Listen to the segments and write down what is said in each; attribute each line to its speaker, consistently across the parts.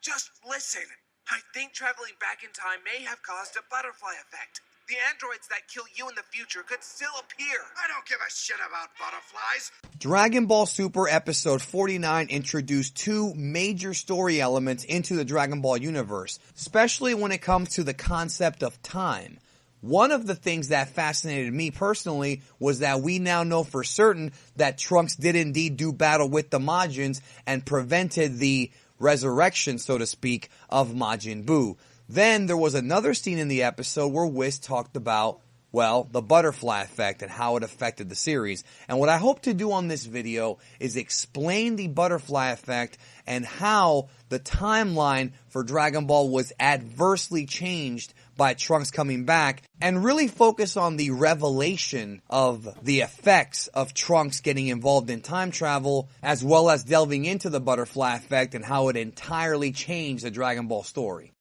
Speaker 1: Just listen. I think traveling back in time may have caused a butterfly effect. The androids that kill you in the future could still appear.
Speaker 2: I don't give a shit about butterflies.
Speaker 3: Dragon Ball Super Episode 49 introduced two major story elements into the Dragon Ball universe, especially when it comes to the concept of time. One of the things that fascinated me personally was that we now know for certain that Trunks did indeed do battle with the Majins and prevented the resurrection, so to speak, of Majin Buu. Then there was another scene in the episode where Whis talked about, well, the butterfly effect and how it affected the series. And what I hope to do on this video is explain the butterfly effect and how the timeline for Dragon Ball was adversely changed by Trunks coming back, and really focus on the revelation of the effects of Trunks getting involved in time travel, as well as delving into the butterfly effect and how it entirely changed the Dragon Ball story.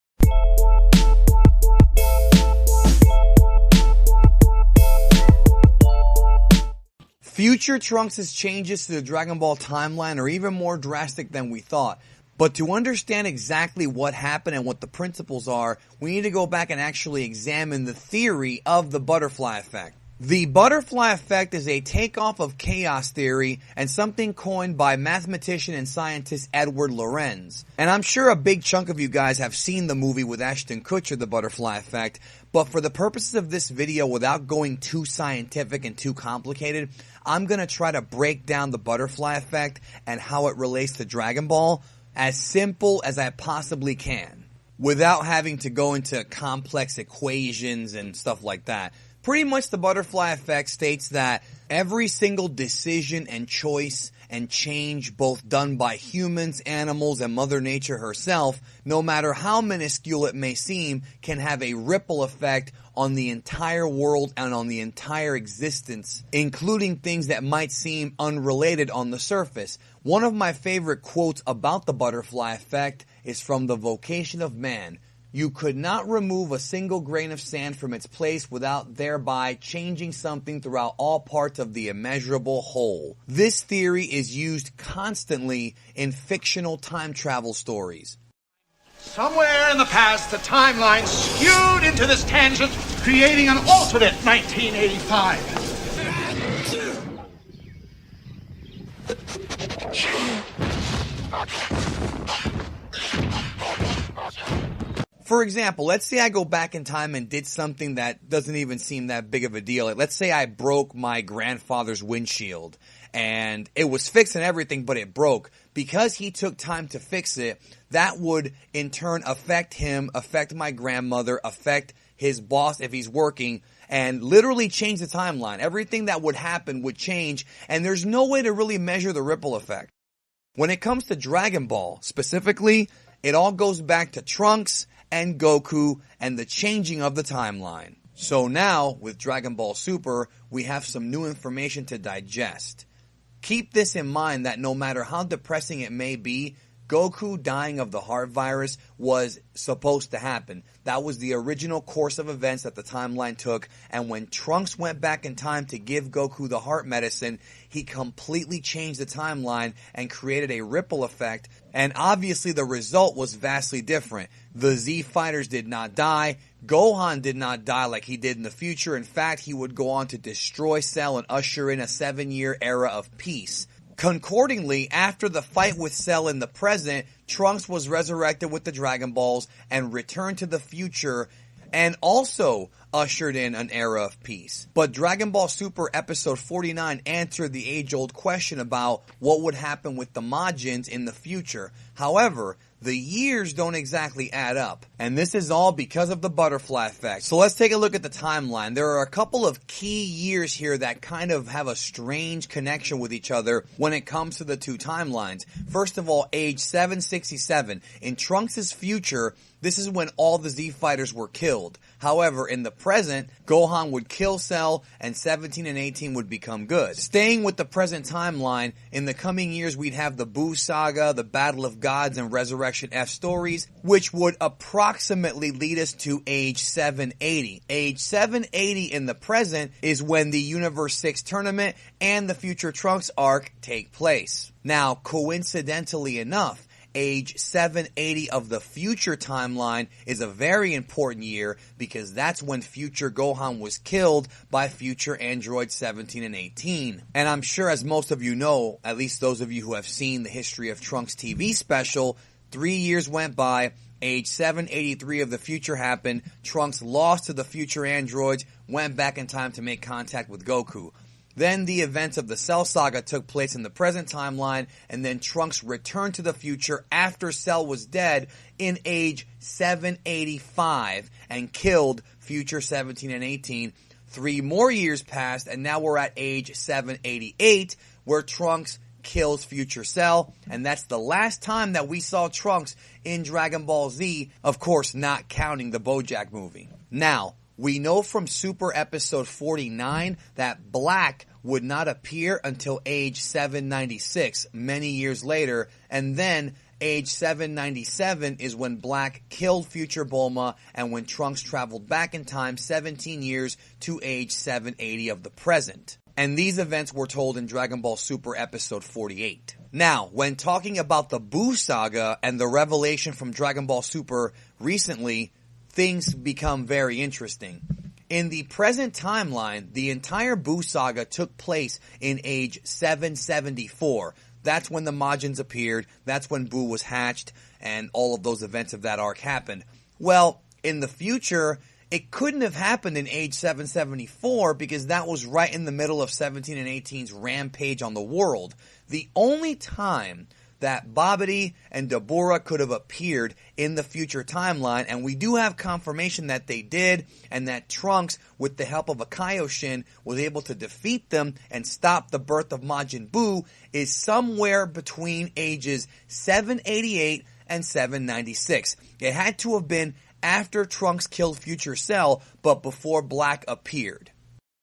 Speaker 3: Future Trunks' changes to the Dragon Ball timeline are even more drastic than we thought. But to understand exactly what happened and what the principles are, we need to go back and actually examine the theory of the butterfly effect. The butterfly effect is a takeoff of chaos theory and something coined by mathematician and scientist Edward Lorenz. And I'm sure a big chunk of you guys have seen the movie with Ashton Kutcher, The Butterfly Effect, but for the purposes of this video, without going too scientific and too complicated, I'm going to try to break down the butterfly effect and how it relates to Dragon Ball as simple as I possibly can, without having to go into complex equations and stuff like that. Pretty much the butterfly effect states that every single decision and choice and change, both done by humans, animals, and Mother Nature herself, no matter how minuscule it may seem, can have a ripple effect on the entire world and on the entire existence, including things that might seem unrelated on the surface. One of my favorite quotes about the butterfly effect is from The Vocation of Man. You could not remove a single grain of sand from its place without thereby changing something throughout all parts of the immeasurable whole. This theory is used constantly in fictional time travel stories.
Speaker 2: Somewhere in the past, the timeline skewed into this tangent, creating an alternate 1985.
Speaker 3: For example, let's say I go back in time and did something that doesn't even seem that big of a deal. Let's say I broke my grandfather's windshield and it was fixed and everything, but it broke. Because he took time to fix it, that would in turn affect him, affect my grandmother, affect his boss if he's working, and literally change the timeline. Everything that would happen would change, and there's no way to really measure the ripple effect. When it comes to Dragon Ball specifically, it all goes back to Trunks and Goku and the changing of the timeline. So now, with Dragon Ball Super, we have some new information to digest. Keep this in mind that no matter how depressing it may be, Goku dying of the heart virus was supposed to happen. That was the original course of events that the timeline took, and when Trunks went back in time to give Goku the heart medicine, he completely changed the timeline and created a ripple effect, and obviously the result was vastly different. The Z Fighters did not die. Gohan did not die like he did in the future. In fact, he would go on to destroy Cell and usher in a 7-year era of peace. Concordingly, after the fight with Cell in the present, Trunks was resurrected with the Dragon Balls and returned to the future and also ushered in an era of peace. But Dragon Ball Super Episode 49 answered the age-old question about what would happen with the Majins in the future. However, the years don't exactly add up, and this is all because of the butterfly effect. So let's take a look at the timeline. There are a couple of key years here that kind of have a strange connection with each other when it comes to the two timelines. First of all, age 767. In Trunks' future, this is when all the Z Fighters were killed. However, in the present, Gohan would kill Cell and 17 and 18 would become good. Staying with the present timeline, in the coming years we'd have the Buu Saga, the Battle of Gods, and Resurrection F stories, which would approximately lead us to age 780. Age 780 in the present is when the Universe 6 tournament and the Future Trunks arc take place. Now, coincidentally enough, age 780 of the future timeline is a very important year because that's when future Gohan was killed by future androids 17 and 18. And I'm sure, as most of you know, at least those of you who have seen the History of Trunks TV special, 3 years went by, age 783 of the future happened, Trunks lost to the future androids, went back in time to make contact with Goku. Then the events of the Cell Saga took place in the present timeline, and then Trunks returned to the future after Cell was dead in age 785 and killed future 17 and 18. 3 more years passed, and now we're at age 788, where Trunks kills future Cell, and that's the last time that we saw Trunks in Dragon Ball Z, of course not counting the BoJack movie. Now, we know from Super Episode 49 that Black would not appear until age 796, many years later, and then age 797 is when Black killed future Bulma and when Trunks traveled back in time 17 years to age 780 of the present. And these events were told in Dragon Ball Super Episode 48. Now, when talking about the Buu Saga and the revelation from Dragon Ball Super recently, things become very interesting. In the present timeline, the entire Buu Saga took place in age 774. That's when the Majins appeared, that's when Buu was hatched, and all of those events of that arc happened. Well, in the future, it couldn't have happened in age 774 because that was right in the middle of 17 and 18's rampage on the world. The only time that Babidi and Dabura could have appeared in the future timeline, and we do have confirmation that they did, and that Trunks, with the help of a Kaioshin, was able to defeat them and stop the birth of Majin Buu, is somewhere between ages 788 and 796. It had to have been after Trunks killed future Cell, but before Black appeared.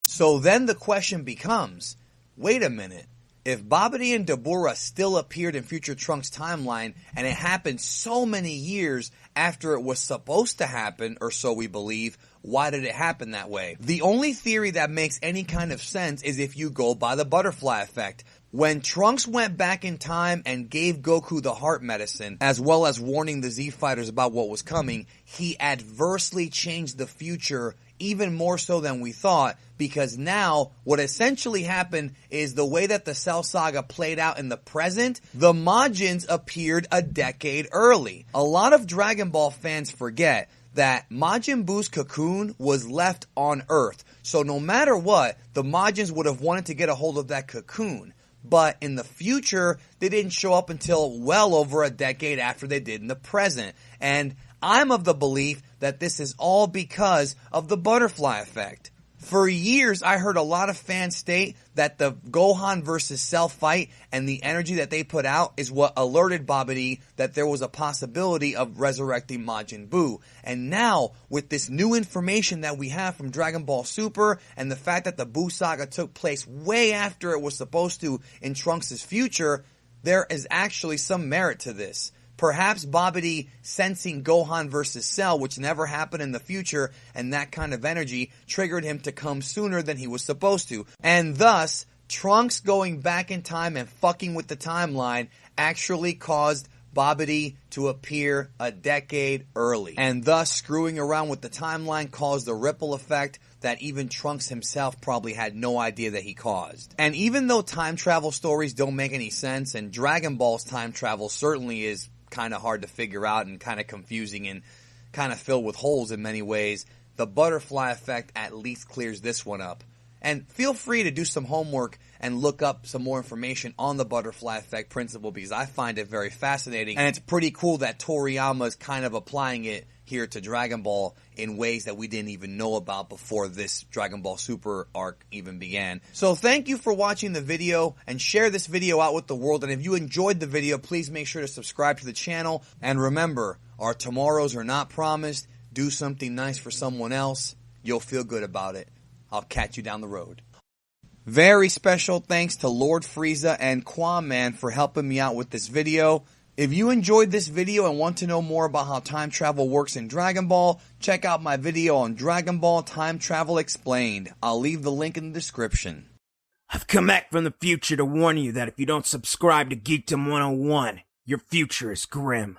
Speaker 3: So then the question becomes, wait a minute, if Babidi and Dabura still appeared in future Trunks' timeline, and it happened so many years after it was supposed to happen, or so we believe, why did it happen that way? The only theory that makes any kind of sense is if you go by the butterfly effect. When Trunks went back in time and gave Goku the heart medicine, as well as warning the Z-Fighters about what was coming, he adversely changed the future even more so than we thought, because now what essentially happened is the way that the Cell Saga played out in the present, the Majins appeared a decade early. A lot of Dragon Ball fans forget that Majin Buu's cocoon was left on Earth, so no matter what, the Majins would have wanted to get a hold of that cocoon. But in the future, they didn't show up until well over a decade after they did in the present. And I'm of the belief that this is all because of the butterfly effect. For years, I heard a lot of fans state that the Gohan versus Cell fight and the energy that they put out is what alerted Babidi that there was a possibility of resurrecting Majin Buu. And now, with this new information that we have from Dragon Ball Super and the fact that the Buu Saga took place way after it was supposed to in Trunks' future, there is actually some merit to this. Perhaps Babidi sensing Gohan versus Cell, which never happened in the future, and that kind of energy triggered him to come sooner than he was supposed to. And thus, Trunks going back in time and fucking with the timeline actually caused Babidi to appear a decade early. And thus, screwing around with the timeline caused a ripple effect that even Trunks himself probably had no idea that he caused. And even though time travel stories don't make any sense, and Dragon Ball's time travel certainly is kind of hard to figure out and kind of confusing and kind of filled with holes in many ways, the butterfly effect at least clears this one up. And feel free to do some homework and look up some more information on the butterfly effect principle, because I find it very fascinating, and it's pretty cool that Toriyama is kind of applying it here to Dragon Ball in ways that we didn't even know about before this Dragon Ball Super arc even began. So thank you for watching the video, and share this video out with the world. And if you enjoyed the video, please make sure to subscribe to the channel. And remember, our tomorrows are not promised. Do something nice for someone else. You'll feel good about it. I'll catch you down the road. Very special thanks to Lord Frieza and QAAMAN for helping me out with this video. If you enjoyed this video and want to know more about how time travel works in Dragon Ball, check out my video on Dragon Ball Time Travel Explained. I'll leave the link in the description.
Speaker 4: I've come back from the future to warn you that if you don't subscribe to Geekdom 101, Your future is grim.